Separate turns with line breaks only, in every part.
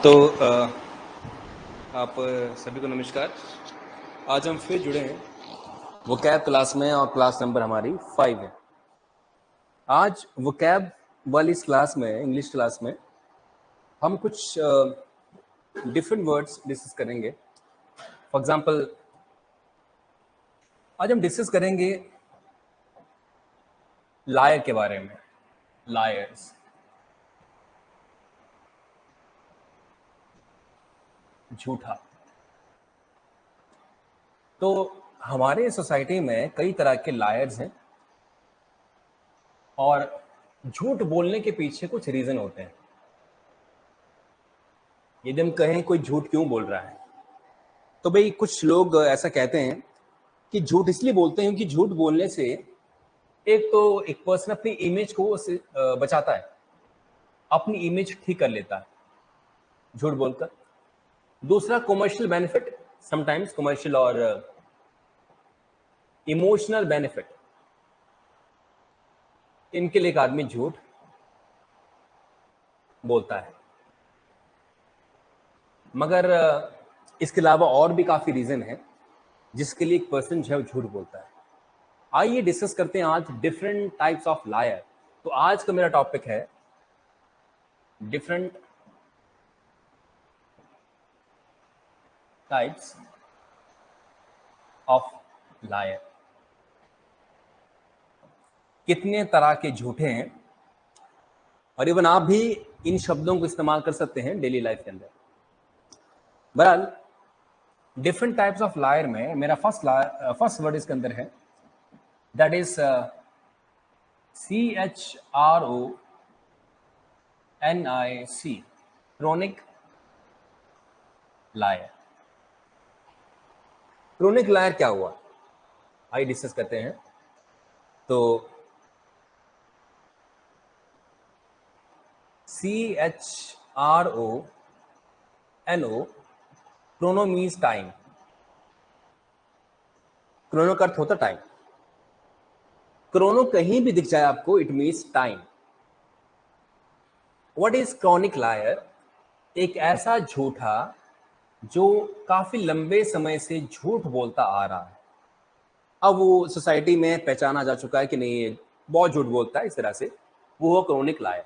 तो आप सभी को नमस्कार। आज हम फिर जुड़े हैं वोकैब क्लास में और क्लास नंबर हमारी 5 है। आज वोकैब वाली इस क्लास में, इंग्लिश क्लास में, हम कुछ डिफरेंट वर्ड्स डिस्कस करेंगे। फॉर एग्जांपल आज हम डिस्कस करेंगे लायर के बारे में। लायर्स, झूठा। तो हमारे सोसाइटी में कई तरह के लायर्स हैं और झूठ बोलने के पीछे कुछ रीजन होते हैं। यदि हम कहें कोई झूठ क्यों बोल रहा है, तो भाई कुछ लोग ऐसा कहते हैं कि झूठ इसलिए बोलते हैं क्योंकि झूठ बोलने से एक तो एक पर्सन अपनी इमेज को बचाता है, अपनी इमेज ठीक कर लेता है झूठ बोलकर। दूसरा, कमर्शियल बेनिफिट, समटाइम्स कमर्शियल और इमोशनल बेनिफिट, इनके लिए एक आदमी झूठ बोलता है। मगर इसके अलावा और भी काफी रीजन है जिसके लिए एक पर्सन जो है झूठ बोलता है। आइए डिस्कस करते हैं आज डिफरेंट टाइप्स ऑफ लायर। तो आज का मेरा टॉपिक है डिफरेंट टाइप्स ऑफ लायर। कितने तरह के झूठे हैं और इवन आप भी इन शब्दों को इस्तेमाल कर सकते हैं डेली लाइफ के अंदर। बहरहाल डिफरेंट टाइप्स ऑफ लायर में मेरा फर्स्ट वर्ड इसके अंदर है, that is CHRONIC, chronic liar. Chronic liar क्या हुआ, आइए डिस्कस करते हैं। तो CHRONO, chrono means time. Chrono का अर्थ होता टाइम। क्रोनो कहीं भी दिख जाए आपको, it means time. What is chronic liar? एक ऐसा झूठा जो काफी लंबे समय से झूठ बोलता आ रहा है। अब वो सोसाइटी में पहचाना जा चुका है कि नहीं, ये बहुत झूठ बोलता है, इस तरह से, वो हो chronic liar.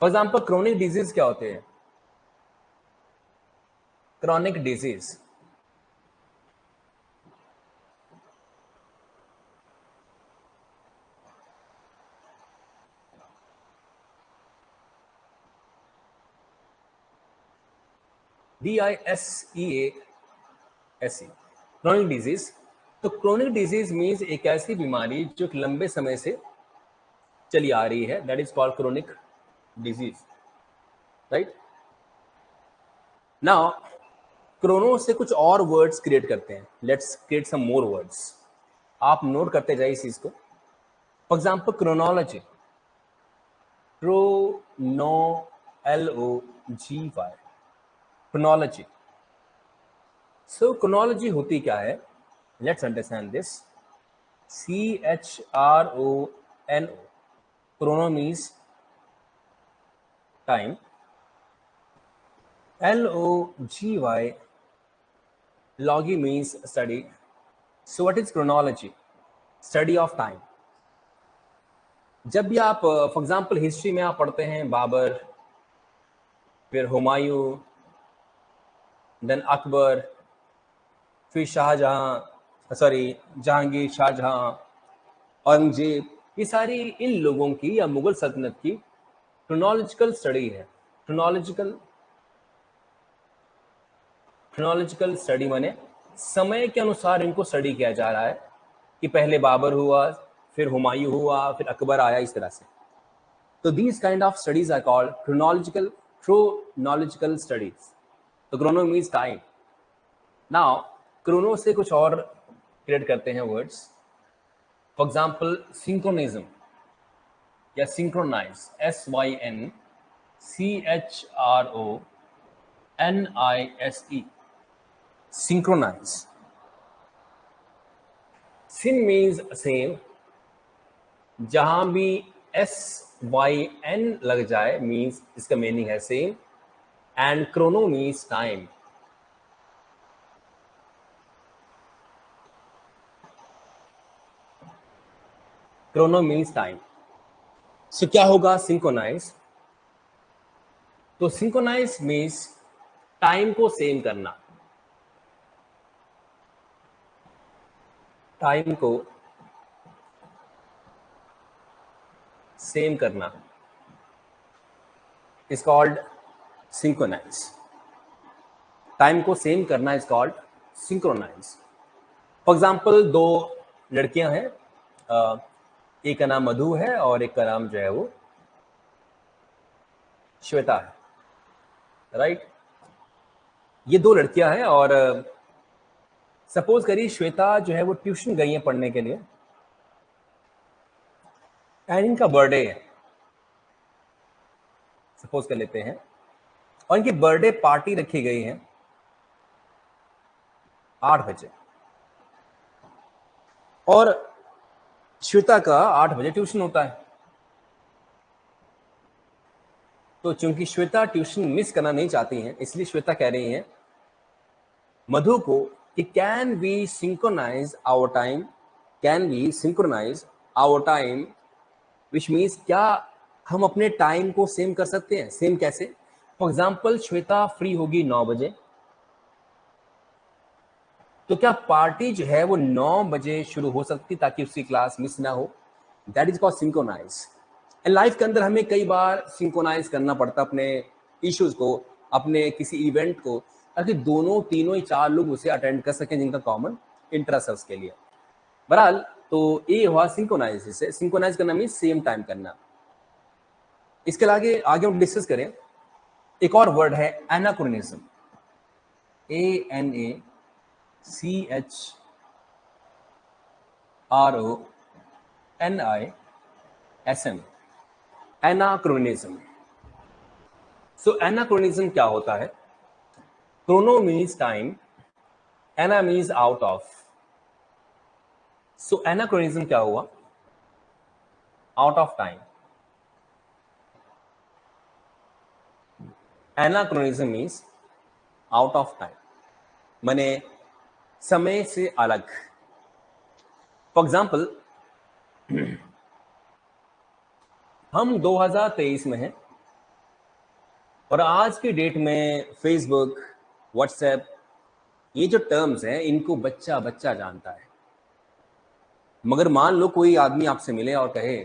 For example, chronic disease क्या होते हैं? Chronic disease DISEASE, chronic disease. तो क्रॉनिक डिजीज मीन्स एक ऐसी बीमारी जो एक लंबे समय से चली आ रही है, that is called chronic disease, right. Now chrono से कुछ और वर्ड्स क्रिएट करते हैं। Let's create some more words. आप नोट करते जाइए इस चीज को। For example, chronology, CHRONOLOGY, chronology. So chronology होती क्या है? Let's understand this. CHRONO, chrono means time. LOGY, logy means study. So what is chronology? Study of time. जब भी आप फॉर एग्जाम्पल हिस्ट्री में आप पढ़ते हैं बाबर, फिर हुमायूं, देन अकबर, फिर जहांगीर, शाहजहां, औरंगजेब, ये सारी इन लोगों की या मुगल सल्तनत की क्रोनोलॉजिकल स्टडी है। क्रोनोलॉजिकल स्टडी माने समय के अनुसार इनको स्टडी किया जा रहा है कि पहले बाबर हुआ, फिर हुमायूं हुआ, फिर अकबर आया, इस तरह से। तो these kind of studies are called chronological studies. तो chrono means time. Now chrono से कुछ और क्रिएट करते हैं वर्ड्स। फॉर एग्जाम्पल, synchronism या synchronize, SYNCHRONISE, synchronize. sin means same, जहां भी SYN लग जाए मीन्स इसका मीनिंग है same. and chrono means time. Chrono means time. So क्या होगा synchronize? तो synchronize means टाइम को सेम करना, टाइम को सेम करना इज कॉल्ड सिंक्रोनाइज. टाइम को सेम करना is called synchronise. For example दो लड़कियां हैं, एक का नाम मधु है और एक का नाम जो है वो श्वेता है, राइट? ये दो लड़कियां हैं और सपोज करिए श्वेता जो है वो ट्यूशन गई है पढ़ने के लिए एंड इनका बर्थडे है, सपोज कर लेते हैं, और इनकी बर्थडे पार्टी रखी गई है 8 बजे और श्वेता का 8 बजे ट्यूशन होता है. तो चूंकि श्वेता ट्यूशन मिस करना नहीं चाहती हैं, इसलिए श्वेता कह रही हैं मधु को कि can we synchronise our time, can we synchronise our time, which means क्या हम अपने टाइम को सेम कर सकते हैं. सेम कैसे? फॉर एग्जाम्पल श्वेता फ्री होगी 9 बजे, तो क्या पार्टी जो है वो 9 बजे शुरू हो सकती ताकि उसकी क्लास मिस ना हो. That is called synchronise. And life के अंदर हमें कई बार सिंक्रोनाइज करना पड़ता अपने इश्यूज को, अपने किसी इवेंट को, ताकि दोनों तीनों ही 4 लोग उसे अटेंड कर सकें जिनका कॉमन इंटरेस्ट है उसके लिए. बहरहाल तो ये हुआ सिंक्रोनाइज. इसे सिंक्रोनाइज करना मीन सेम टाइम करना. इसके आगे हम डिस्कस करें, एक और वर्ड है एनाक्रोनिज्म. ANACHRONISM. एनाक्रोनिज्म. सो एनाक्रोनिज्म क्या होता है? Chrono means time, Anna means out of. So anachronism क्या हुआ? Out of time. Anachronism means out of time, माने समय से अलग. फॉर एग्जाम्पल हम 2023 में हैं और आज की डेट में फेसबुक, व्हाट्सएप, ये जो टर्म्स हैं इनको बच्चा बच्चा जानता है. मगर मान लो कोई आदमी आपसे मिले और कहे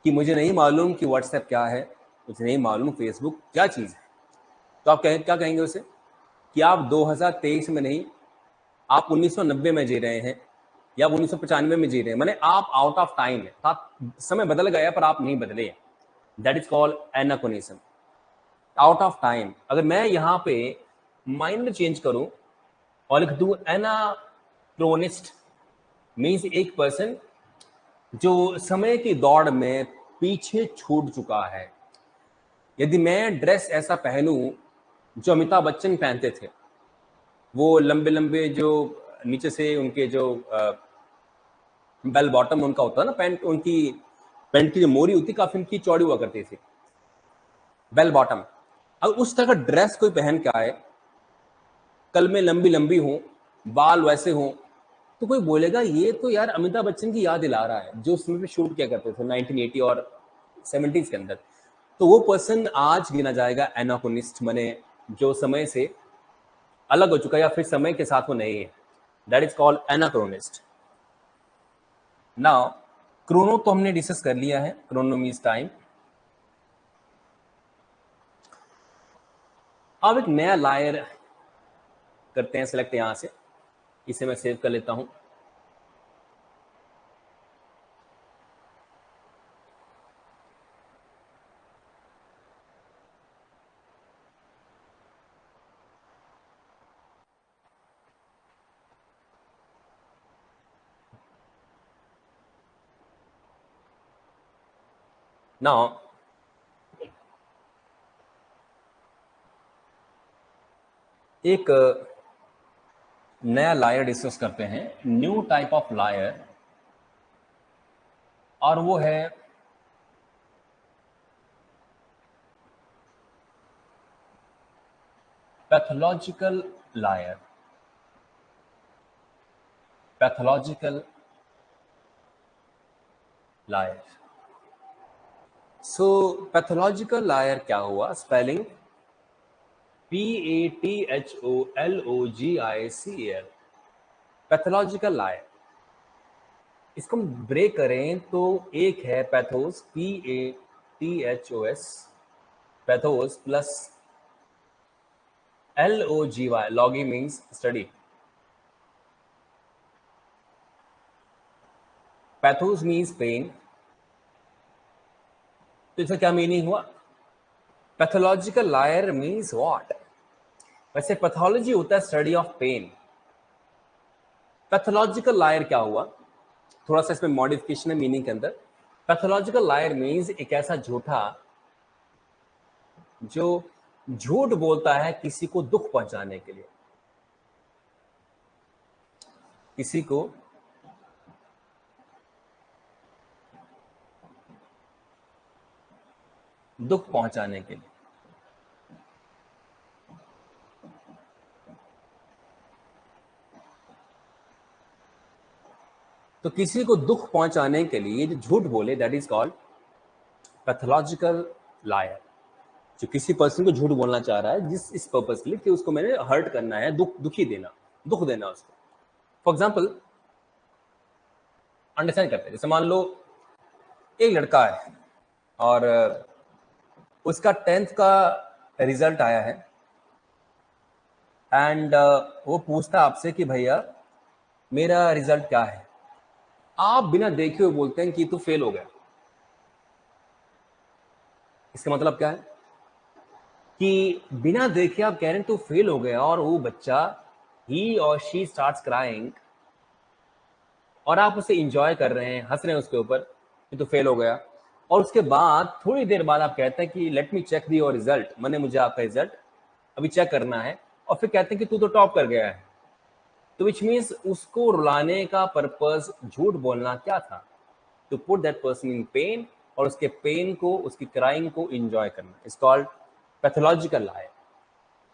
कि मुझे नहीं मालूम कि व्हाट्सएप क्या है, मुझे नहीं मालूम फेसबुक क्या चीज़ है, तो आप क्या कहेंगे उसे? कि आप 2023 में नहीं, आप 1990 में जी रहे हैं या 1995 में जी रहे हैं, माने आप आउट ऑफ टाइम है. आप समय बदल गया पर आप नहीं बदले. That is called anachronism, out of time. अगर मैं यहाँ पे माइंड चेंज करूं और लिख दूं एनाक्रोनिस्ट, मीन्स एक पर्सन जो समय की दौड़ में पीछे छूट चुका है. यदि मैं ड्रेस ऐसा पहनूं जो अमिताभ बच्चन पहनते थे, वो लंबे लंबे जो नीचे से उनके जो बेल बॉटम उनका होता है ना, पैंट, उनकी पैंट की जो मोरी होती काफी उनकी चौड़ी हुआ करती थी, बेल बॉटम. अब उस तरह का ड्रेस कोई पहन के आए, कल में लंबी लंबी हो, बाल वैसे हो, तो कोई बोलेगा ये तो यार अमिताभ बच्चन की याद दिला रहा है जो उस समय पे शूट किया करते थे 1980 और 70s के अंदर. तो वो पर्सन आज गिना जाएगा एनाक्रोनिस्ट, माने जो समय से अलग हो चुका है या फिर समय के साथ वो नहीं है. That is called anachronist. Now chrono तो हमने डिस्कस कर लिया है, क्रोनो मीन्स टाइम. अब एक नया लायर करते हैं सिलेक्ट यहां से, इसे मैं सेव कर लेता हूं. नाउ एक नया लायर डिस्कस करते हैं, न्यू टाइप ऑफ लायर, और वो है pathological liar, pathological liar. So pathological liar क्या हुआ? Spelling PATHOLOGICAL, pathological liar. इसको हम ब्रेक करें तो एक है pathos, PATHOS, pathos plus LOGY, logy means study. Pathos means pain. तो इसका क्या मीनिंग हुआ? Pathological liar means what? वैसे पैथोलॉजी होता है study of pain. Pathological liar क्या हुआ? थोड़ा सा इसमें मॉडिफिकेशन है मीनिंग के अंदर। पैथोलॉजिकल लायर मीन्स एक ऐसा झूठा जो झूठ बोलता है किसी को दुख पहुंचाने के लिए, किसी को दुख पहुंचाने के लिए। तो किसी को दुख पहुंचाने के लिए जो झूठ बोले, that is called pathological liar. जो किसी पर्सन को झूठ बोलना चाह रहा है जिस इस पर्पस के लिए कि उसको मैंने हर्ट करना है, दुखी देना, दुख देना उसको। फॉर एग्जाम्पल अंडरस्टैंड करते हैं, जैसे मान लो एक लड़का है और उसका 10th का रिजल्ट आया है एंड वो पूछता आपसे कि भैया मेरा रिजल्ट क्या है। आप बिना देखे हुए बोलते हैं कि तू फेल हो गया। इसका मतलब क्या है कि बिना देखे आप कह रहे हैं तू फेल हो गया, और वो बच्चा ही और शी स्टार्ट्स क्राइंग और आप उसे इंजॉय कर रहे हैं, हंस रहे हैं उसके ऊपर कि तू फेल हो गया। और उसके बाद थोड़ी देर बाद आप कहते हैं कि let me check the your result, मैंने मुझे आपका रिजल्ट अभी चेक करना है, और फिर कहते हैं कि तू तो टॉप कर गया है। तो विच मीन्स उसको रुलाने का पर्पस झूठ बोलना क्या था? To put that person in pain, और उसके पेन को, उसकी क्राइंग को एंजॉय करना। It's called pathological liar.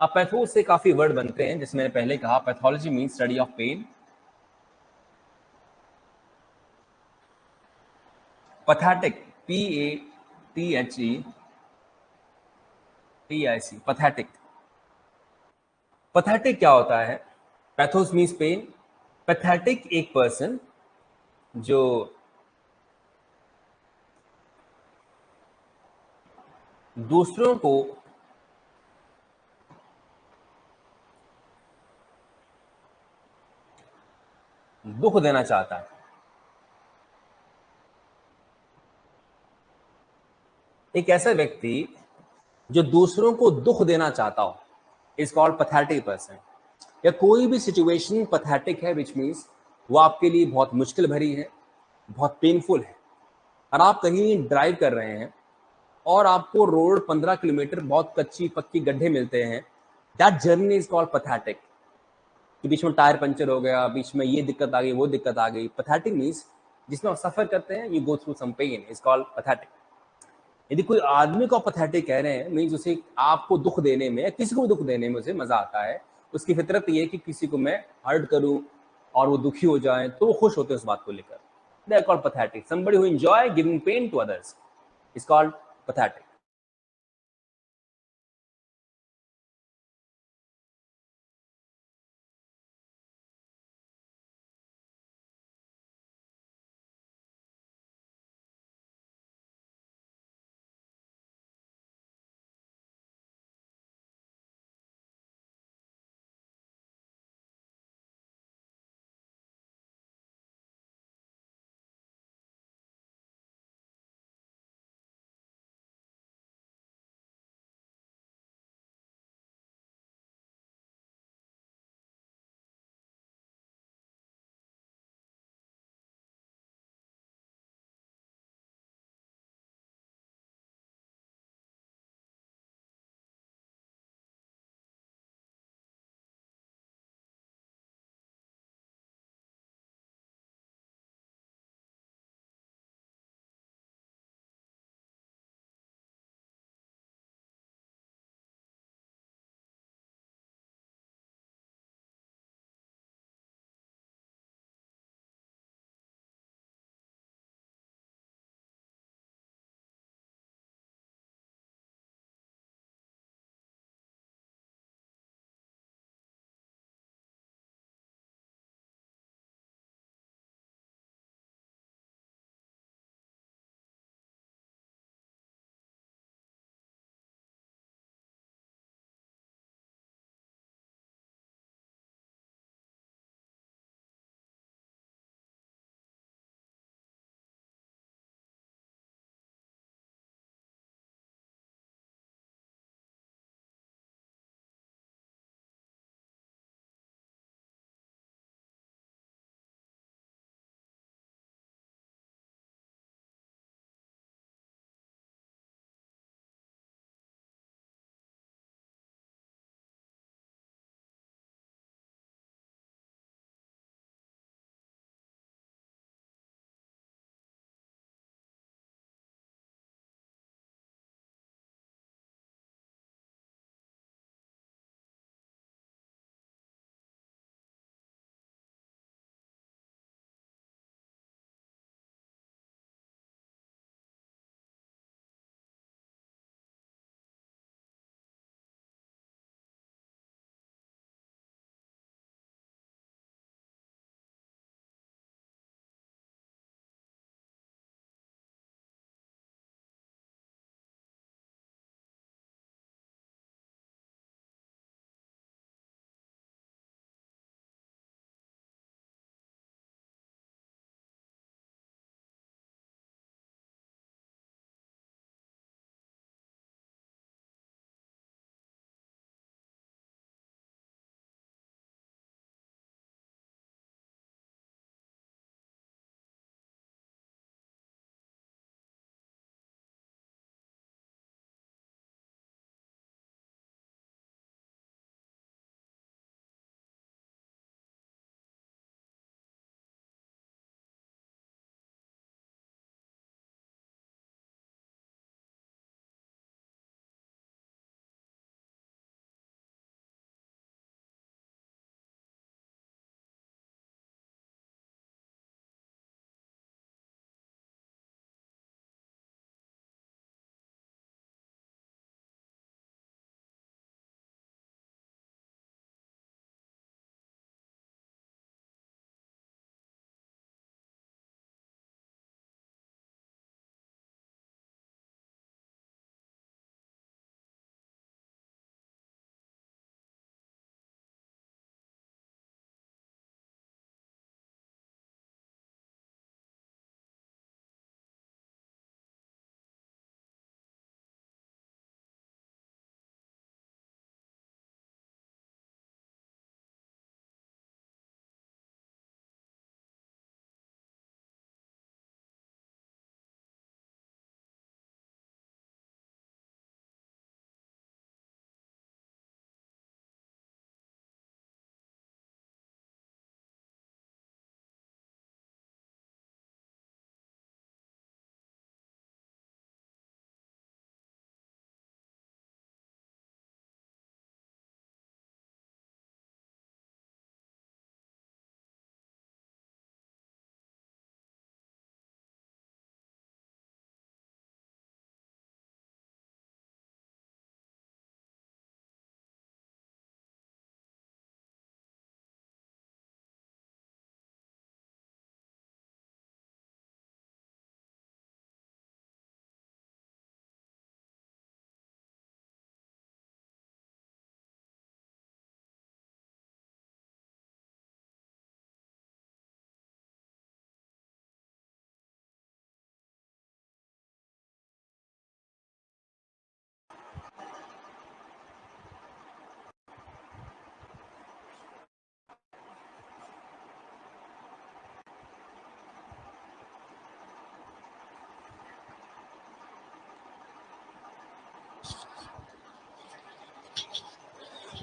अब पैथोस से काफी वर्ड बनते हैं, जैसे मैंने पहले कहा pathology means study of pain. Pathetic, PATHETIC, pathetic. Pathetic क्या होता है? Pathos means pain. पैथेटिक एक पर्सन जो दूसरों को दुख देना चाहता है। एक ऐसा व्यक्ति जो दूसरों को दुख देना चाहता हो इज कॉल्ड पैथेटिक पर्सन। या कोई भी सिचुएशन पैथेटिक है, विच मीन्स वो आपके लिए बहुत मुश्किल भरी है, बहुत पेनफुल है। और आप कहीं ड्राइव कर रहे हैं और आपको रोड 15 किलोमीटर बहुत कच्ची पक्की गड्ढे मिलते हैं, that journey is called pathetic. कि बीच में टायर पंचर हो गया, बीच में ये दिक्कत आ गई, वो दिक्कत आ गई। पैथेटिक मीन्स जिसमें आप सफर करते हैं, you go through some pain, is called pathetic. यदि कोई आदमी को पैथेटिक कह रहे हैं, मीन्स उसे आपको दुख देने में, किसी को दुख देने में उसे मजा आता है। उसकी फितरत ये है कि किसी को मैं हर्ट करूं और वो दुखी हो जाए, तो वो खुश होते हैं उस बात को लेकर। They are called pathetic. Somebody who enjoy giving pain to others is called pathetic.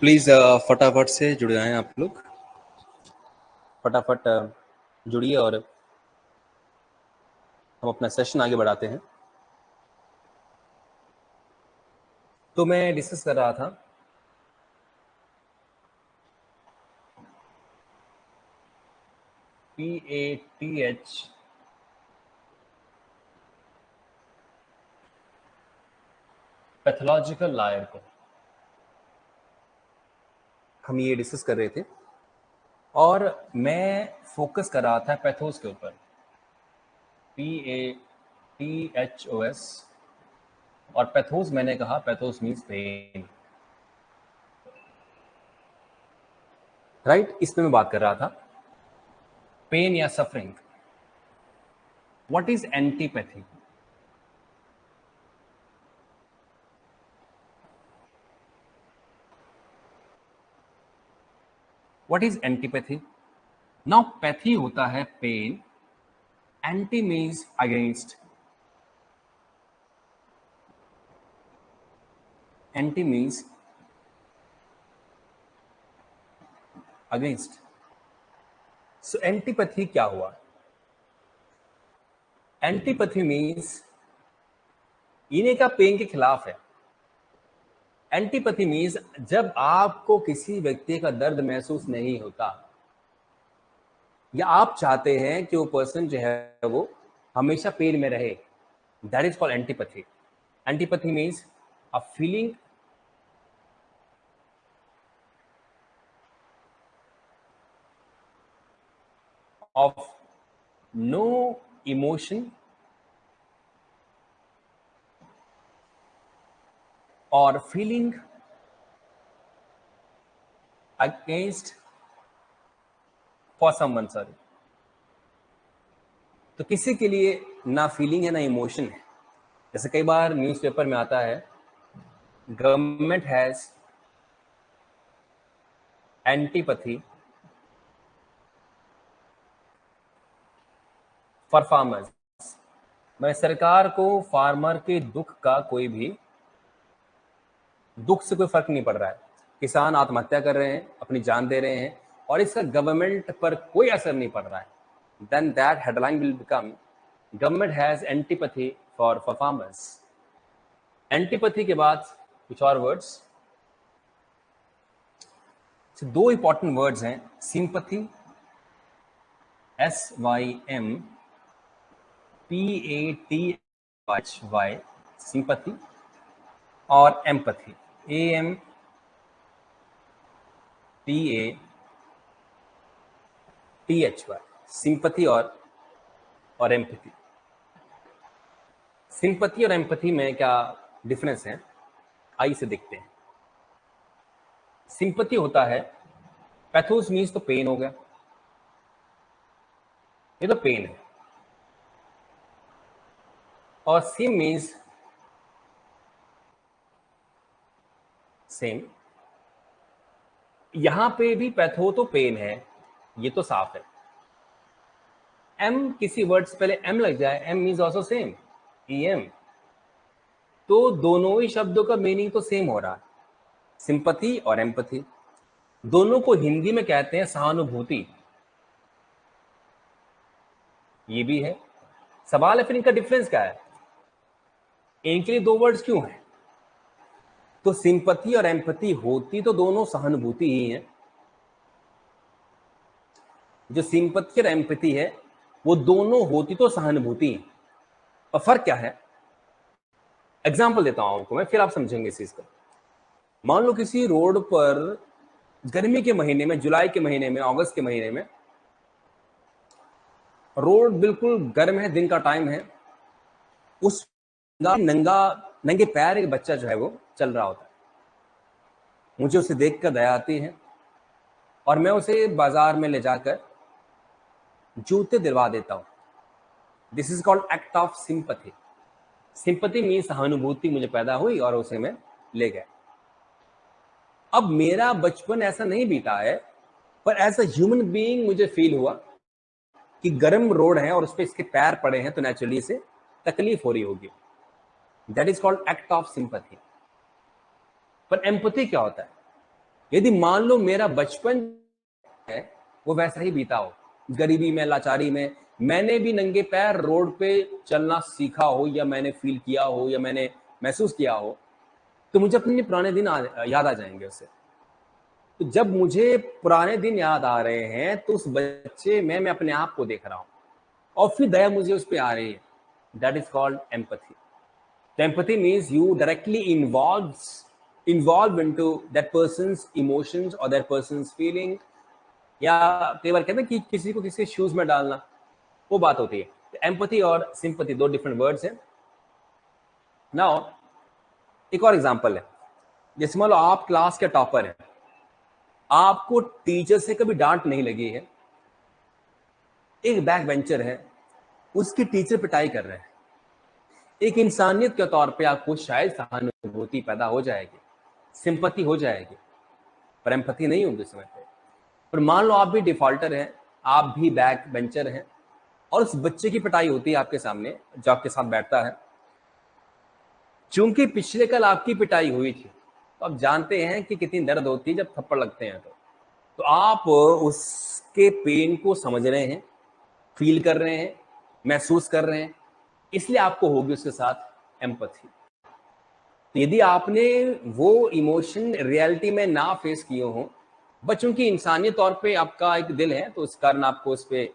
Please फटाफट से जुड़ जाएं आप लोग, फटाफट जुड़िए और हम अपना सेशन आगे बढ़ाते हैं। तो मैं डिस्कस कर रहा था PATH पैथोलॉजिकल लायर को हम ये डिस्कस कर रहे थे और मैं फोकस कर रहा था पैथोस के ऊपर, PATHOS। और पैथोस मैंने कहा पैथोस मीन्स पेन, राइट। इसमें मैं बात कर रहा था पेन या suffering. What is antipathy? What is antipathy? Now pathy होता है pain, anti means against, anti means against. So antipathy क्या हुआ? एंटीपैथी मीन्स इन्हें का पेन के खिलाफ है। एंटीपैथी मीन्स जब आपको किसी व्यक्ति का दर्द महसूस नहीं होता या आप चाहते हैं कि वो पर्सन जो है वो हमेशा पेन में रहे, that is called antipathy. Antipathy means a feeling of no emotion or feeling against for someone, sorry। तो किसी के लिए ना फीलिंग है ना इमोशन है। जैसे कई बार न्यूज़पेपर में आता है government has antipathy for farmers. मैं सरकार को फार्मर के दुख का कोई भी दुख से कोई फर्क नहीं पड़ रहा है। किसान आत्महत्या कर रहे हैं, अपनी जान दे रहे हैं और इसका गवर्नमेंट पर कोई असर नहीं पड़ रहा है, then that headline will become government has antipathy for farmers. Antipathy के बाद कुछ और वर्ड्स, दो इंपॉर्टेंट वर्ड्स हैं, सिंपैथी SYMPATHY सिंपैथी और एम्पैथी AMPATHY सिंपैथी और एम्पैथी। सिंपैथी और एम्पैथी में क्या डिफरेंस है, आइए से देखते हैं। सिंपैथी होता है, पैथोस मीन्स तो पेन हो गया, ये तो पेन है, और सिम मीन्स सेम। यहां पे भी पैथो तो पेन है, ये तो साफ है। एम किसी वर्ड से पहले एम लग जाए, M means also same, EM, तो दोनों ही शब्दों का मीनिंग तो सेम हो रहा है, सिंपैथी और एम्पैथी। दोनों को हिंदी में कहते हैं सहानुभूति, ये भी है। सवाल है फिर इनका डिफरेंस क्या है, इनके लिए दो वर्ड्स क्यों हैं? तो सिंपैथी और एम्पैथी होती तो दोनों सहानुभूति ही है। जो सिंपैथी और एम्पैथी है वो दोनों होती तो सहानुभूति है, और फर्क क्या है? एग्जाम्पल देता हूं आपको मैं, फिर आप समझेंगे इस चीज को। मान लो किसी रोड पर गर्मी के महीने में, जुलाई के महीने में, अगस्त के महीने में रोड बिल्कुल गर्म है, दिन का टाइम है, उस नंगे पैर एक बच्चा जो है वो चल रहा होता है। मुझे उसे देखकर दया आती है और मैं उसे बाजार में ले जाकर जूते दिलवा देता हूं। This is called act of sympathy. Sympathy mean सहानुभूति मुझे पैदा हुई और उसे मैं ले गया। अब मेरा बचपन ऐसा नहीं बीता है, पर एज अ ह्यूमन बीइंग मुझे फील हुआ कि गर्म रोड है और उस पर इसके पैर पड़े हैं, तो नेचुरली इसे तकलीफ हो रही होगी। That is called act of sympathy. पर एम्पैथी क्या होता है? यदि मान लो मेरा बचपन है वो वैसा ही बीता हो, गरीबी में, लाचारी में, मैंने भी नंगे पैर रोड पे चलना सीखा हो, या मैंने फील किया हो, या मैंने महसूस किया हो, तो मुझे अपने पुराने दिन याद आ जाएंगे उससे। तो जब मुझे पुराने दिन याद आ रहे हैं तो उस बच्चे में मैं अपने आप को देख रहा हूं, और फिर दया मुझे उस पर आ रही है। That is called empathy. Empathy means you directly involve into that persons emotions और दैट पर्सन्स फीलिंग, या कई बार कहते हैं कि किसी को किसी शूज में डालना, वो बात होती है। एम्पथी और सिंपथी दो डिफरेंट वर्ड्स हैं। नाउ एक और एग्जांपल है, जैसे मान लो आप क्लास के टॉपर हैं, आपको टीचर से कभी डांट नहीं लगी है, एक बैक बेंचर है, उसकी टीचर पिटाई कर रहे हैं, एक इंसानियत के तौर पे आपको शायद सहानुभूति पैदा हो जाएगी, सिंपैथी हो जाएगी, पर एम्पैथी नहीं होगी समय पे। पर मान लो आप भी डिफॉल्टर हैं, आप भी बैक बेंचर हैं, और उस बच्चे की पिटाई होती है आपके सामने जो आपके साथ बैठता है। चूंकि पिछले कल आपकी पिटाई हुई थी, तो आप जानते हैं कि कितनी दर्द होती है जब थप्पड़ लगते हैं। तो आप उसके पेन को समझ रहे हैं, फील कर रहे हैं, महसूस कर रहे हैं, इसलिए आपको होगी उसके साथ एम्पैथी। तो यदि आपने वो इमोशन रियलिटी में ना फेस किए हो, बच्चों की इंसानियत तौर पे आपका एक दिल है, तो इस कारण आपको उस पे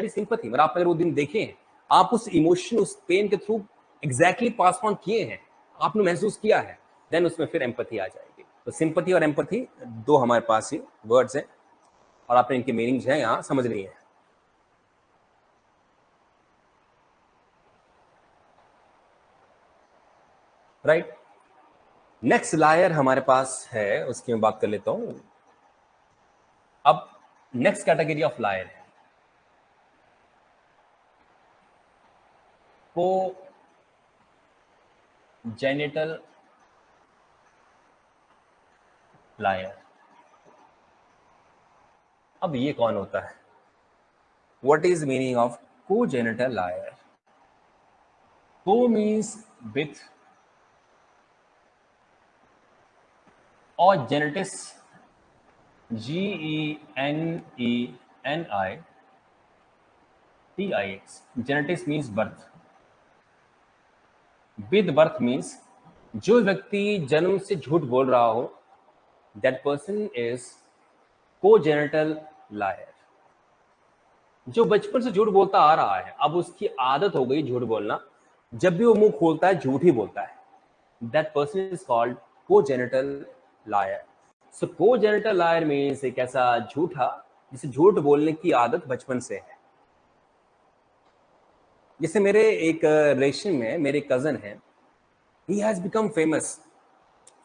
सिंपैथी। और आप अगर वो दिन देखें, आप उस इमोशन, उस पेन के थ्रू एग्जैक्टली पास ऑन किए हैं, आपने महसूस किया है, देन उसमें फिर एम्पैथी आ जाएगी। तो सिंपैथी और एम्पैथी दो हमारे पास ही वर्ड्स हैं, और आपने इनकी मीनिंग्स हैं यहाँ समझनी है। राइट, नेक्स्ट लायर हमारे पास है, उसकी मैं बात कर लेता हूं। अब नेक्स्ट कैटेगरी ऑफ लायर है को जेनिटल लायर। अब ये कौन होता है? What is meaning of congenital liar? Co means with, और genitus GENENITIX, genitus means birth. With birth means जो व्यक्ति जन्म से झूठ बोल रहा हो, that person is congenital liar. जो बचपन से झूठ बोलता आ रहा है, अब उसकी आदत हो गई झूठ बोलना, जब भी वो मुंह खोलता है झूठ ही बोलता है, that person is called congenital liar. So congenital liar means एक ऐसा झूठा जिसे झूठ बोलने की आदत बचपन से है। जैसे मेरे एक रिलेशन में मेरे कजन है, he has become famous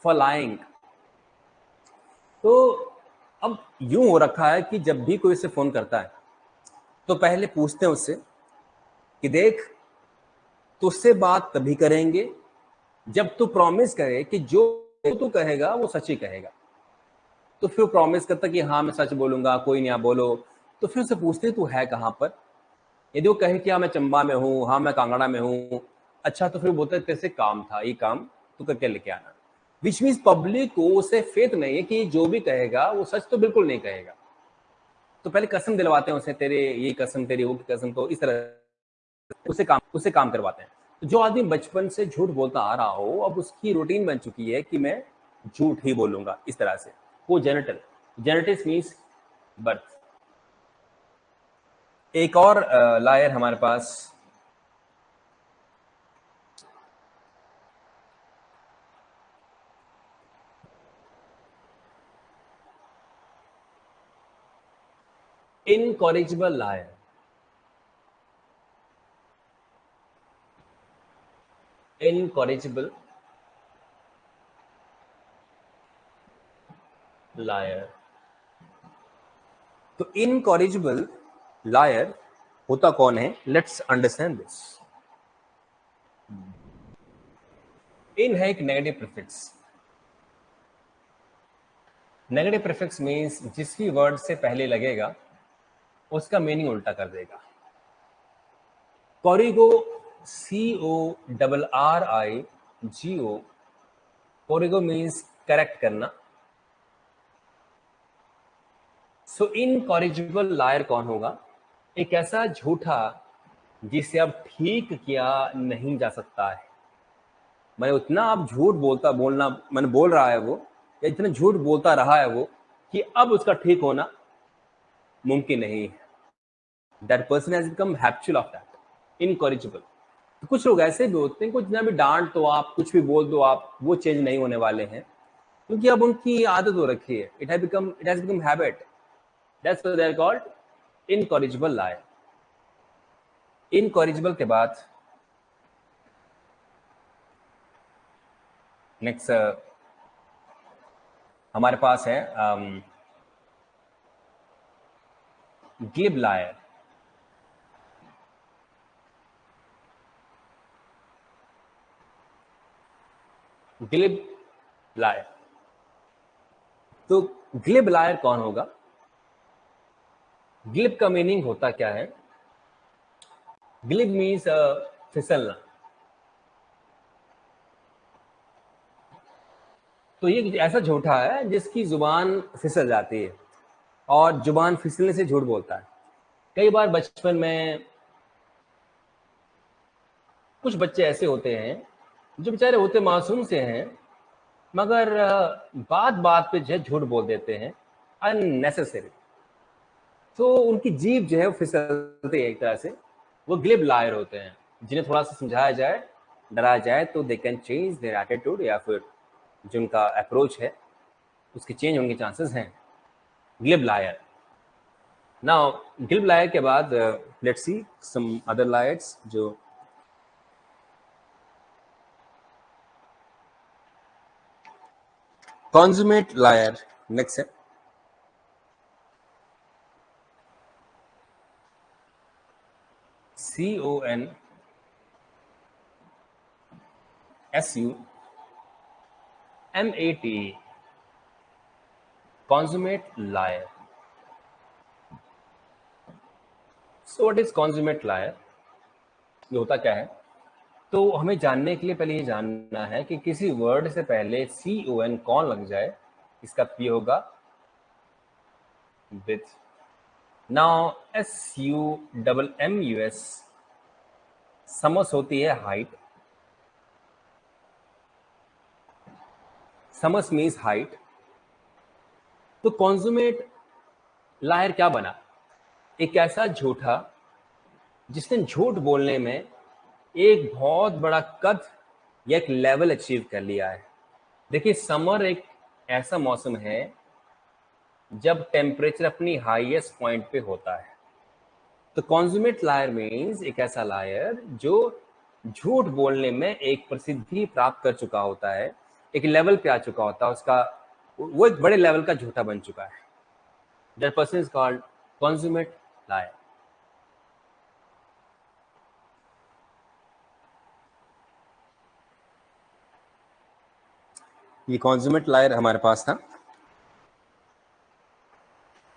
for lying. तो अब यूं हो रखा है कि जब भी कोई उसे फोन करता है तो पहले पूछते हैं उससे कि देख, तुझसे बात तभी करेंगे जब तू प्रॉमिस करे कि जो तू कहेगा वो सच ही कहेगा। तो फिर प्रॉमिस करता कि हाँ मैं सच बोलूंगा, कोई नहीं, आप बोलो। तो फिर उसे पूछते तू है कहाँ पर? यदि वो कहे कि हाँ मैं चंबा में हूँ, हाँ मैं कांगड़ा में हूँ, अच्छा, तो फिर बोलते तेरे से काम था, ये काम तू करके लेके आना। विच मीन्स पब्लिक को उसे फेथ नहीं है कि जो भी कहेगा वो सच तो बिल्कुल नहीं कहेगा। तो पहले कसम दिलवाते हैं उसे, तेरे ये कसम, तेरी वो कसम, तो इस तरह उसे काम करवाते हैं। तो जो आदमी बचपन से झूठ बोलता आ रहा हो, अब उसकी रूटीन बन चुकी है कि मैं झूठ ही बोलूंगा, इस तरह से। वो जेनेटल, जेनेटिक्स मीन्स बर्थ। एक और लायर हमारे पास इनकॉरिजिबल लायर। Incorrigible liar. तो इनकॉरिजिबल लायर होता कौन है? Let's understand this. इन है एक negative prefix. Negative prefix means जिस भी वर्ड से पहले लगेगा उसका मीनिंग उल्टा कर देगा। कॉरिगो, CORRIGO, कोरिगो मीन्स करेक्ट करना। सो इनकॉरिजिबल लायर कौन होगा? एक ऐसा झूठा जिसे अब ठीक किया नहीं जा सकता है। मैं उतना अब झूठ बोलना मैंने बोल रहा है वो, या इतना झूठ बोलता रहा है वो कि अब उसका ठीक होना मुमकिन नहीं है। That person has become habitual of that, incorrigible. तो कुछ लोग ऐसे भी होते हैं, कुछ जितना भी डांट दो आप, कुछ भी बोल दो आप, वो चेंज नहीं होने वाले हैं, क्योंकि अब उनकी आदत हो रखी है। It has become habit. That's why they are called incorrigible liar. Incorrigible के बाद नेक्स्ट हमारे पास है ग्लिब लायर। Glib liar. तो ग्लिब लायर कौन होगा? ग्लिब का मीनिंग होता क्या है? ग्लिब मीन्स फिसलना। तो ये ऐसा झूठा है जिसकी जुबान फिसल जाती है, और जुबान फिसलने से झूठ बोलता है। कई बार बचपन में कुछ बच्चे ऐसे होते हैं जो बेचारे होते मासूम से हैं, मगर बात बात पे जो है झूठ बोल देते हैं अननेसेसरी। तो उनकी जीभ जो है वो फिसलती है एक तरह से। वो ग्लिब लायर होते हैं। जिन्हें थोड़ा सा समझाया जाए, डराया जाए, तो they can change their attitude, या फिर जो उनका अप्रोच है उसके चेंज होने के चांसेस हैं। Glib liar. Now glib liar के बाद let's see some other liars. जो कॉन्जुमेट लायर नेक्स्ट है। CONSUMATE, consummate liar. So what is consummate liar? ये होता क्या है? तो हमें जानने के लिए पहले ये जानना है कि किसी वर्ड से पहले CON कौन लग जाए, इसका P होगा with। नाउ SUMMUS, समस होती है हाइट। समस means height. तो कॉन्जुमेट लायर क्या बना? एक ऐसा झूठा जिसने झूठ बोलने में एक बहुत बड़ा कद या एक लेवल अचीव कर लिया है। देखिए, समर एक ऐसा मौसम है जब टेम्परेचर अपनी हाईएस्ट पॉइंट पे होता है। तो कॉन्जुमेट लायर मीन्स एक ऐसा लायर जो झूठ बोलने में एक प्रसिद्धि प्राप्त कर चुका होता है, एक लेवल पे आ चुका होता है, उसका वो एक बड़े लेवल का झूठा बन चुका है। That person is called consummate liar. ये कॉन्जुमेट लायर हमारे पास था।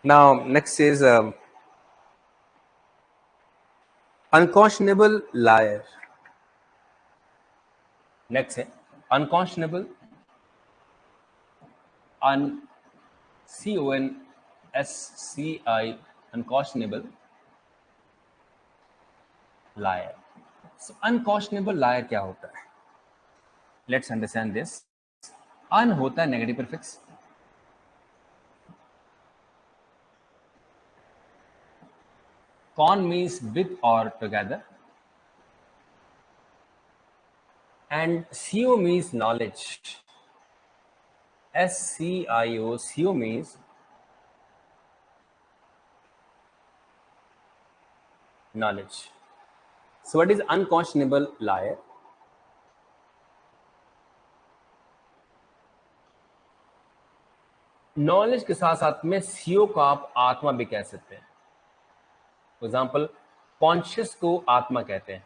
Now next is unconscionable liar। Next है unconscionable, CONSCI, unconscionable liar। So unconscionable liar क्या होता है? Let's understand this। un होता है negative prefix. con means with or together, and CO means knowledge। SCIO, CO means knowledge। So what is unconscionable liar? Knowledge के साथ साथ में CO को आप आत्मा भी कह सकते हैं। फॉर एग्जाम्पल, कॉन्शियस को आत्मा कहते हैं,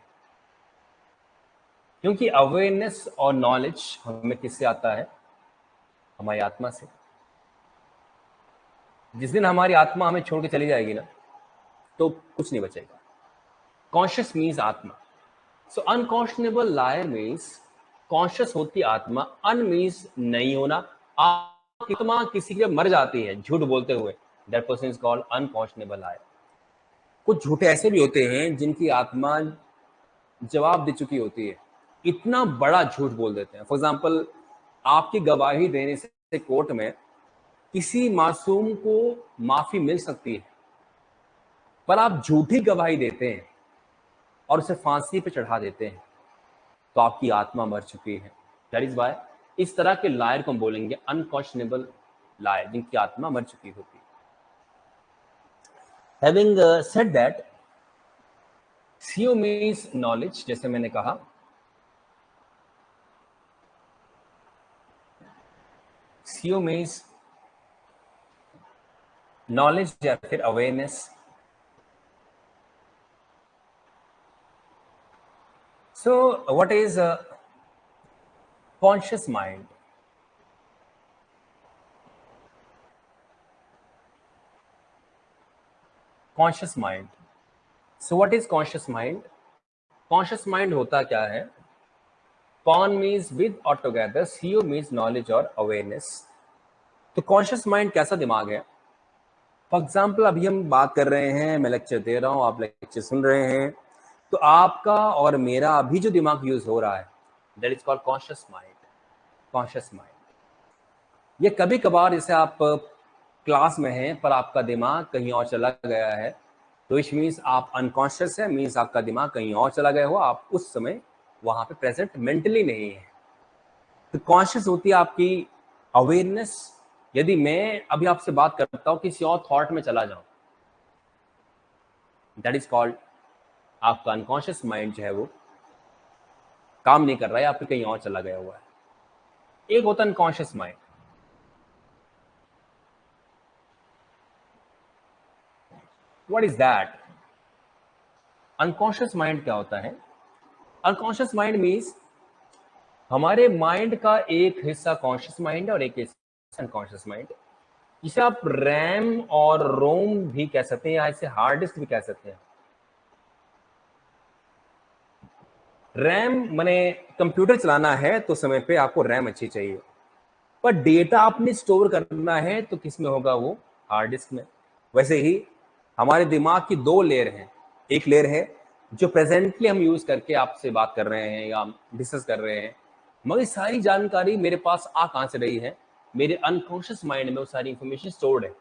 क्योंकि अवेयरनेस और नॉलेज हमें किससे आता है? हमारी आत्मा से। जिस दिन हमारी आत्मा हमें छोड़ के चली जाएगी ना, तो कुछ नहीं बचेगा। कॉन्शियस मीन्स आत्मा। सो अनकॉन्शनेबल लायर मीन्स कॉन्शियस होती आत्मा, अन मीन्स नहीं होना, आत्मा किसी की मर जाती है झूठ बोलते हुए, दैट पर्सन इज कॉल्ड अनकॉन्शनेबल आई। कुछ झूठे ऐसे भी होते हैं जिनकी आत्मा जवाब दे चुकी होती है, इतना बड़ा झूठ बोल देते हैं। फॉर एग्जाम्पल, आपकी गवाही देने से कोर्ट में किसी मासूम को माफी मिल सकती है, पर आप झूठी गवाही देते हैं और उसे फांसी पे चढ़ा देते हैं, तो आपकी आत्मा मर चुकी है। दैट इज वाई इस तरह के लायर को हम बोलेंगे अनकॉन्शनेबल लायर, जिनकी आत्मा मर चुकी होती है। Having said that, CO means knowledge, जैसे मैंने कहा, सीओ मीन्स नॉलेज या फिर awareness. So what is conscious mind? Conscious mind, so what is conscious mind? Conscious mind होता क्या है? कॉन मीन्स विद और टुगेदर, सीओ मीन्स नॉलेज और अवेयरनेस। तो कॉन्शियस माइंड कैसा दिमाग है? फॉर एग्जाम्पल, अभी हम बात कर रहे हैं, मैं लेक्चर दे रहा हूँ, आप लेक्चर सुन रहे हैं, तो आपका और मेरा अभी जो दिमाग यूज हो रहा है, that is called conscious mind. Conscious mind ये कभी कभार, जैसे आप क्लास में हैं पर आपका दिमाग कहीं और चला गया है, तो इट मीन्स आप अनकॉन्शियस है, मीन्स आपका दिमाग कहीं और चला गया हो, आप उस समय वहां पे प्रेजेंट मेंटली नहीं है। तो कॉन्शियस होती है आपकी अवेयरनेस। यदि मैं अभी आपसे बात करता हूँ, किसी और थॉट में चला जाऊं, दैट इज कॉल्ड, आपका अनकॉन्शियस माइंड जो है वो काम नहीं कर रहा है, आपके कहीं और चला गया हुआ है। एक होता है unconscious mind. What is that? Unconscious mind क्या होता है? अनकॉन्शियस माइंड मीन्स हमारे माइंड का एक हिस्सा कॉन्शियस माइंड है और एक हिस्सा अनकॉन्शियस माइंड। इसे आप रैम और रोम भी कह सकते हैं, या इसे हार्ड डिस्क भी कह सकते हैं। रैम माने कंप्यूटर चलाना है तो समय पे आपको रैम अच्छी चाहिए, पर डेटा आपने स्टोर करना है तो किस में होगा? वो हार्ड डिस्क में। वैसे ही हमारे दिमाग की दो लेयर हैं। एक लेयर है जो प्रेजेंटली हम यूज करके आपसे बात कर रहे हैं या डिस्कस कर रहे हैं, मगर सारी जानकारी मेरे पास आ कहां से रही है? मेरे अनकॉन्शियस माइंड में वो सारी इंफॉर्मेशन स्टोर्ड है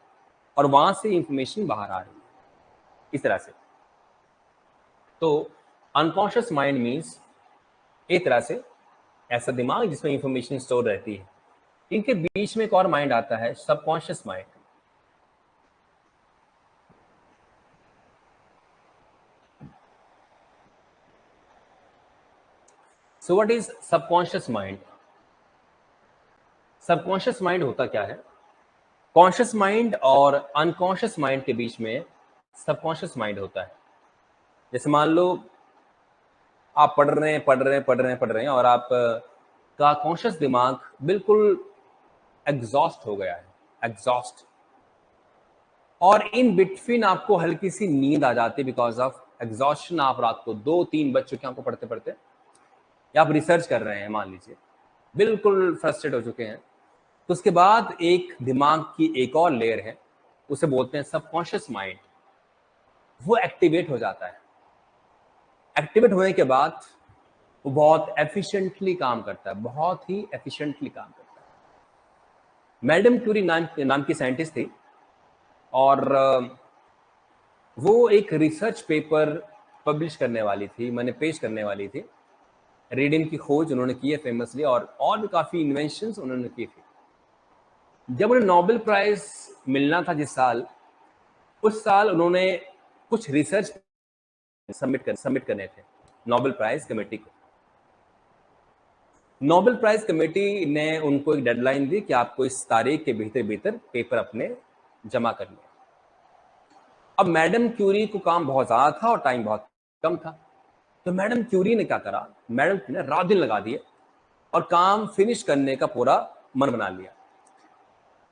और वहां से इंफॉर्मेशन बाहर आ रही है, इस तरह से। तो अनकॉन्शियस माइंड मीन्स एक तरह से ऐसा दिमाग जिसमें इंफॉर्मेशन स्टोर रहती है। इनके बीच में एक और माइंड आता है, subconscious mind. So what is subconscious mind? Subconscious mind होता क्या है? कॉन्शियस माइंड और अनकॉन्शियस माइंड के बीच में सबकॉन्शियस माइंड होता है। जैसे मान लो आप पढ़ रहे हैं और आप का कॉन्शियस दिमाग बिल्कुल एग्जॉस्ट हो गया है, एग्जॉस्ट, और इन बिटवीन आपको हल्की सी नींद आ जाती है बिकॉज ऑफ एग्जॉस्शन। आप रात को 2-3 बज चुके हैं आपको पढ़ते पढ़ते, या आप रिसर्च कर रहे हैं, मान लीजिए बिल्कुल फ्रस्ट्रेट हो चुके हैं, तो उसके बाद एक दिमाग की एक और लेयर है, उसे बोलते हैं सबकॉन्शियस माइंड। वो एक्टिवेट हो जाता है। एक्टिवेट होने के बाद वो बहुत एफिशिएंटली काम करता है, बहुत ही एफिशिएंटली काम करता है। मैडम क्यूरी नाम की साइंटिस्ट थी, और वो एक रिसर्च पेपर पब्लिश करने वाली थी, मैंने पेश करने वाली थी। रेडियम की खोज उन्होंने की है फेमसली, और भी काफी इन्वेंशंस उन्होंने की थी। जब उन्हें नोबेल प्राइज मिलना था जिस साल, उस साल उन्होंने कुछ रिसर्च सबमिट करने थे नोबेल प्राइज कमेटी को। नोबेल प्राइज कमेटी ने उनको एक डेडलाइन दी कि आपको इस तारीख के भीतर भीतर पेपर अपने जमा करने। अब मैडम क्यूरी को काम बहुत ज्यादा था और टाइम बहुत कम था, तो मैडम क्यूरी ने क्या करा? मैडम क्यूरी ने रात दिन लगा दिए और काम फिनिश करने का पूरा मन बना लिया,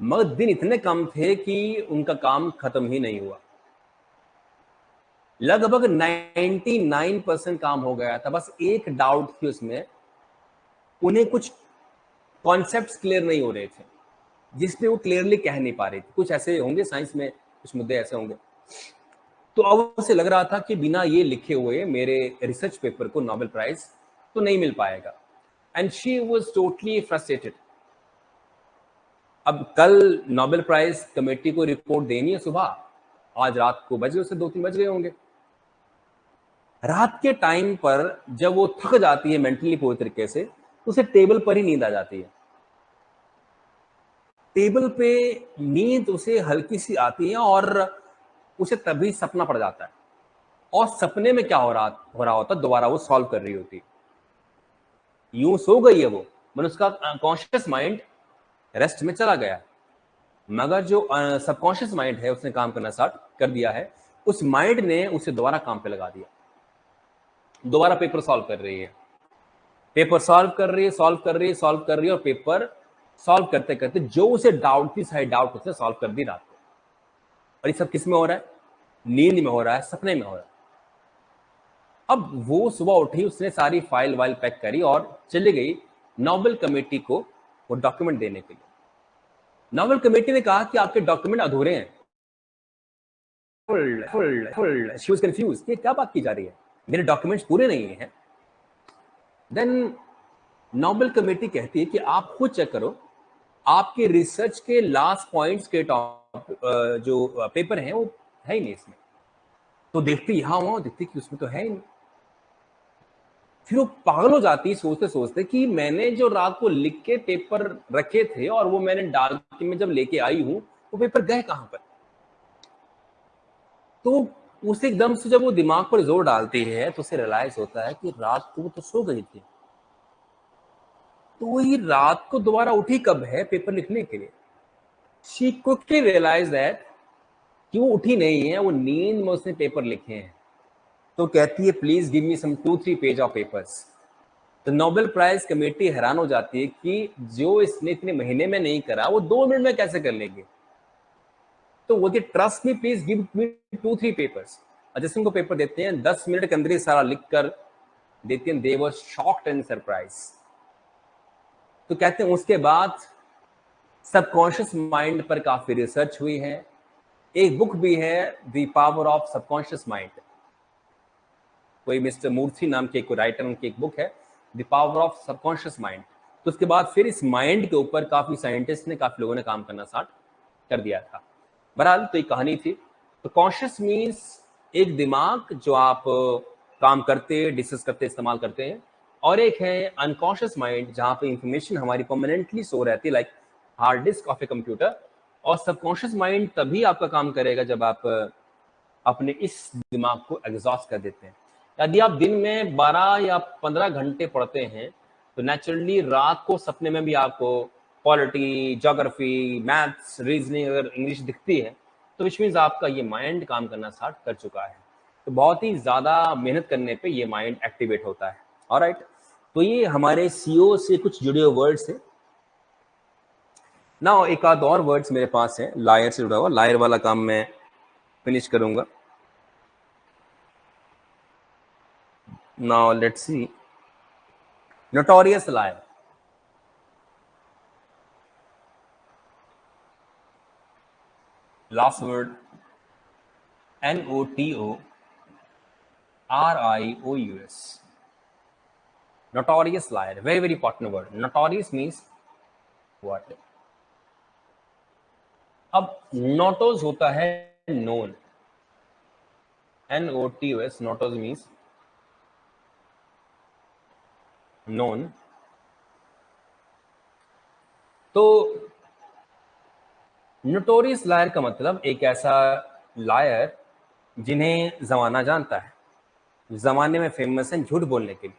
मगर दिन इतने कम थे कि उनका काम खत्म ही नहीं हुआ। लगभग 99% काम हो गया था, बस एक डाउट थी उसमें उन्हें कुछ कॉन्सेप्ट्स क्लियर नहीं हो रहे थे, जिसपे वो क्लियरली कह नहीं पा रहे थे। कुछ ऐसे होंगे साइंस में, कुछ मुद्दे ऐसे होंगे। तो अब उसे लग रहा था कि बिना ये लिखे हुए मेरे रिसर्च पेपर को नोबेल प्राइज तो नहीं मिल पाएगा, and she was totally frustrated. अब कल नोबेल प्राइज कमेटी को रिपोर्ट देनी है सुबह, आज रात को बज गए, उसे 2-3 बज गए होंगे। रात के टाइम पर जब वो थक जाती है मेंटली पूरी तरीके से, तो उसे टेबल पर ही नींद आ जाती है। टेबल पे नींद उसे हल्की सी आती है और उसे तभी सपना पड़ जाता है, और सपने में क्या हो रहा होता, दोबारा वो सॉल्व कर रही होती। यूं सो गई है वो, मतलब उसका कॉन्शियस माइंड रेस्ट में चला गया, मगर जो सबकॉन्शियस माइंड है उसने काम करना स्टार्ट कर दिया है। उस माइंड ने उसे दोबारा काम पे लगा दिया, दोबारा पेपर सॉल्व कर रही है, पेपर सॉल्व कर रही है, सॉल्व कर रही है, सॉल्व कर रही है, और पेपर सॉल्व करते करते जो उसे डाउट थी, सारी डाउट उसने सॉल्व कर दी रात को। और ये सब किस में हो रहा है? नींद में हो रहा है, सपने में हो रहा है। अब वो सुबह उठी, उसने सारी फाइल वाइल पैक करी और चली गई नोबेल कमेटी को वो डॉक्यूमेंट देने के लिए। नोबेल कमेटी ने कहा कि आपके डॉक्यूमेंट अधूरे हैं। शी वाज कंफ्यूज्ड, ये क्या बात की जा रही है, मेरे डॉक्यूमेंट्स पूरे नहीं हैं। देन नोबेल कमेटी कहती है कि आप खुद चेक करो, आपके रिसर्च के लास्ट पॉइंट्स के जो पेपर हैं वो है ही नहीं इसमें। तो देखती यहाँ वहां, देखती कि उसमें तो है ही नहीं। फिर वो पागल हो जाती सोचते सोचते कि मैंने जो रात को लिख के पेपर रखे थे और वो मैंने डाल के मैं जब लेके आई हूं, वो पेपर गए कहां पर। तो उसे एकदम से जब वो दिमाग पर जोर डालती है तो उसे रियलाइज होता है कि रात को वो तो सो गई थी, तो वही रात को दोबारा उठी कब है पेपर लिखने के लिए। शी क्विकली रियलाइज दैट कि वो उठी नहीं है, वो नींद में उसने पेपर लिखे हैं। तो कहती है please give me some 2-3 page of papers. तो नोबेल प्राइज कमेटी हैरान हो जाती है कि जो इसने इतने महीने में नहीं करा वो 2 मिनट में कैसे कर लेंगे। तो वो trust me, please give me 2-3 papers. और जैसे उनको पेपर देते हैं 10 मिनट के अंदर ही सारा लिख कर देते हैं। दे वर शॉक्ड एंड सरप्राइज। तो कहते हैं उसके बाद सबकॉन्शियस माइंड पर काफी रिसर्च हुई है। एक बुक भी है, the power of subconscious mind. कोई मिस्टर मूर्ति नाम के एक राइटर, उनकी एक बुक है the power of subconscious mind. तो उसके बाद फिर इस माइंड के ऊपर काफी साइंटिस्ट ने, काफी लोगों ने काम करना स्टार्ट कर दिया था। बहरहाल तो एक कहानी थी। तो कॉन्शियस मीन्स एक दिमाग जो आप काम करते, डिस्कस करते, इस्तेमाल करते हैं, और एक है अनकॉन्शियस माइंड जहां पे इंफॉर्मेशन हमारी परमानेंटली स्टोर रहती है, like hard disk of a computer. और सबकॉन्शियस माइंड तभी आपका काम करेगा जब आप अपने इस दिमाग को एग्जॉस्ट कर देते हैं। यदि आप दिन में 12 या 15 घंटे पढ़ते हैं तो नेचुरली रात को सपने में भी आपको पॉलिटी, ज्योग्राफी, मैथ्स, रीजनिंग, अगर इंग्लिश दिखती है तो विच मीन्स आपका ये माइंड काम करना स्टार्ट कर चुका है। तो बहुत ही ज़्यादा मेहनत करने पे ये माइंड एक्टिवेट होता है। ऑलराइट, तो ये हमारे सीओ से कुछ जुड़े हुए वर्ड्स हैं। ना एक आध और वर्ड्स मेरे पास है लायर से जुड़ा हुआ, लायर वाला काम मैं फिनिश करूंगा। Now let's see notorious liar. Last word NOTORIOUS, notorious liar, very very important word. Notorious means what? अब नोटोज होता है नोन, NOTOS, नोटोज मीन्स नोन। तो नोटोरियस लायर का मतलब एक ऐसा लायर जिन्हें जमाना जानता है, जमाने में फेमस है झूठ बोलने के लिए,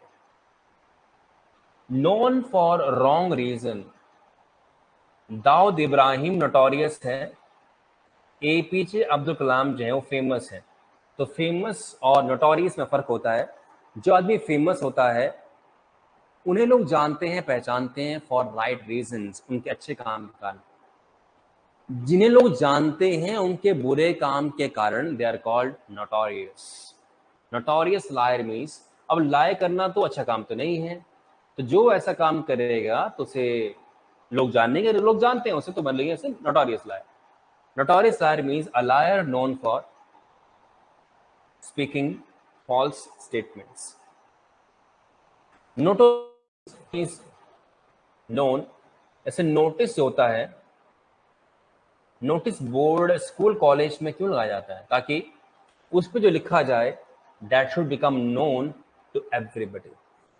known for wrong reason. Dawood Ibrahim notorious है, APJ अब्दुल कलाम जो है वो फेमस है। तो फेमस और नोटोरियस में फर्क होता है। जो आदमी फेमस होता है उन्हें लोग जानते हैं, पहचानते हैं फॉर राइट रीजंस, उनके अच्छे काम के कारण। जिन्हें लोग जानते हैं उनके बुरे काम के कारण they are called notorious. Notorious liar means, अब लायर करना तो अच्छा काम तो नहीं है, तो जो ऐसा काम करेगा तो उसे लोग जानेंगे, लोग जानते हैं उसे तो बन लेंगे उसे notorious liar. Notorious liar means a liar known for speaking false statements. Notorious known, ऐसे नोटिस होता है, नोटिस बोर्ड स्कूल कॉलेज में क्यों लगाया जाता है? ताकि उस पर जो लिखा जाए that should become known to everybody.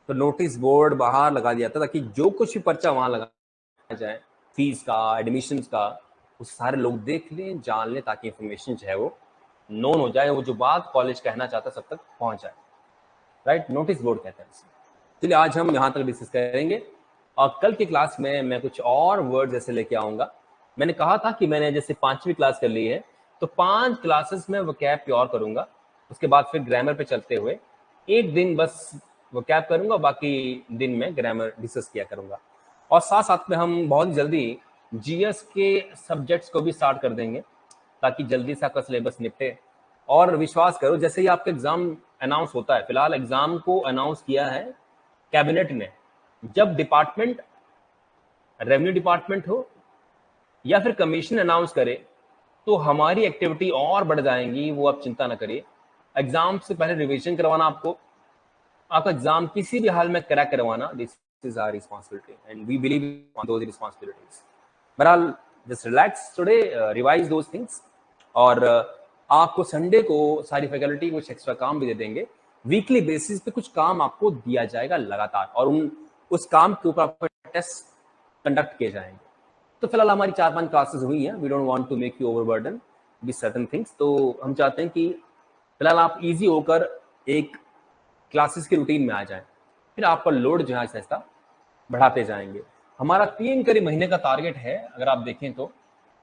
तो नोटिस बोर्ड बाहर लगा दिया था ताकि जो कुछ भी पर्चा वहां लगाया जाए, फीस का, एडमिशन्स का, वो सारे लोग देख लें, जान लें, ताकि इंफॉर्मेशन जो है वो नोन हो जाए, वो जो बात कॉलेज कहना चाहता है सब तक पहुंच जाए। राइट, नोटिस बोर्ड कहते हैं इसे। चलिए आज हम यहाँ तक डिस्कस करेंगे और कल की क्लास में मैं कुछ और वर्ड जैसे लेके आऊंगा। मैंने कहा था कि मैंने जैसे 5वीं क्लास कर ली है तो 5 क्लासेस में वोकैब प्योर करूंगा, उसके बाद फिर ग्रामर पे चलते हुए एक दिन बस वोकैब करूंगा, बाकी दिन में ग्रामर डिस्कस किया करूंगा। और साथ साथ में हम बहुत जल्दी जीएस के सब्जेक्ट्स को भी स्टार्ट कर देंगे ताकि जल्दी से आपका सिलेबस निपटे। और विश्वास करो, जैसे ही आपका एग्जाम अनाउंस होता है, फिलहाल एग्जाम को अनाउंस किया है कैबिनेट ने, जब डिपार्टमेंट, रेवेन्यू डिपार्टमेंट हो या फिर कमीशन अनाउंस करे तो हमारी एक्टिविटी और बढ़ जाएंगी, वो आप चिंता ना करिए। एग्जाम से पहले रिवीजन करवाना आपको, आपका एग्जाम किसी भी हाल में क्रैक करवाना, this is our responsibility and we believe on those responsibilities. बहरहाल just relax today, revise those things. और आपको संडे को सारी फैकल्टी कुछ एक्स्ट्रा काम भी दे देंगे, वीकली बेसिस पे कुछ काम आपको दिया जाएगा लगातार, और उस काम के ऊपर आपको टेस्ट कंडक्ट किए जाएंगे। तो फिलहाल हमारी 4-5 क्लासेस हुई हैं, we don't want to make you overburden with certain things. तो हम चाहते हैं कि फिलहाल आप इजी होकर एक क्लासेस की रूटीन में आ जाएं, फिर आपका लोड जो है आहिस्ता बढ़ाते जाएंगे। हमारा 3 करीब महीने का टारगेट है, अगर आप देखें तो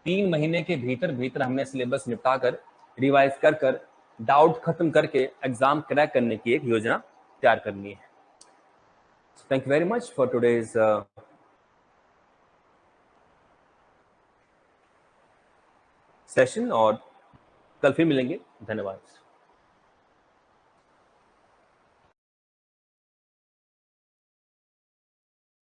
3 महीने के भीतर भीतर हमने सिलेबस निपटा कर, रिवाइज कर डाउट खत्म करके एग्जाम क्रैक करने की एक योजना तैयार करनी है। Thank you very much for today's session और कल फिर मिलेंगे। धन्यवाद।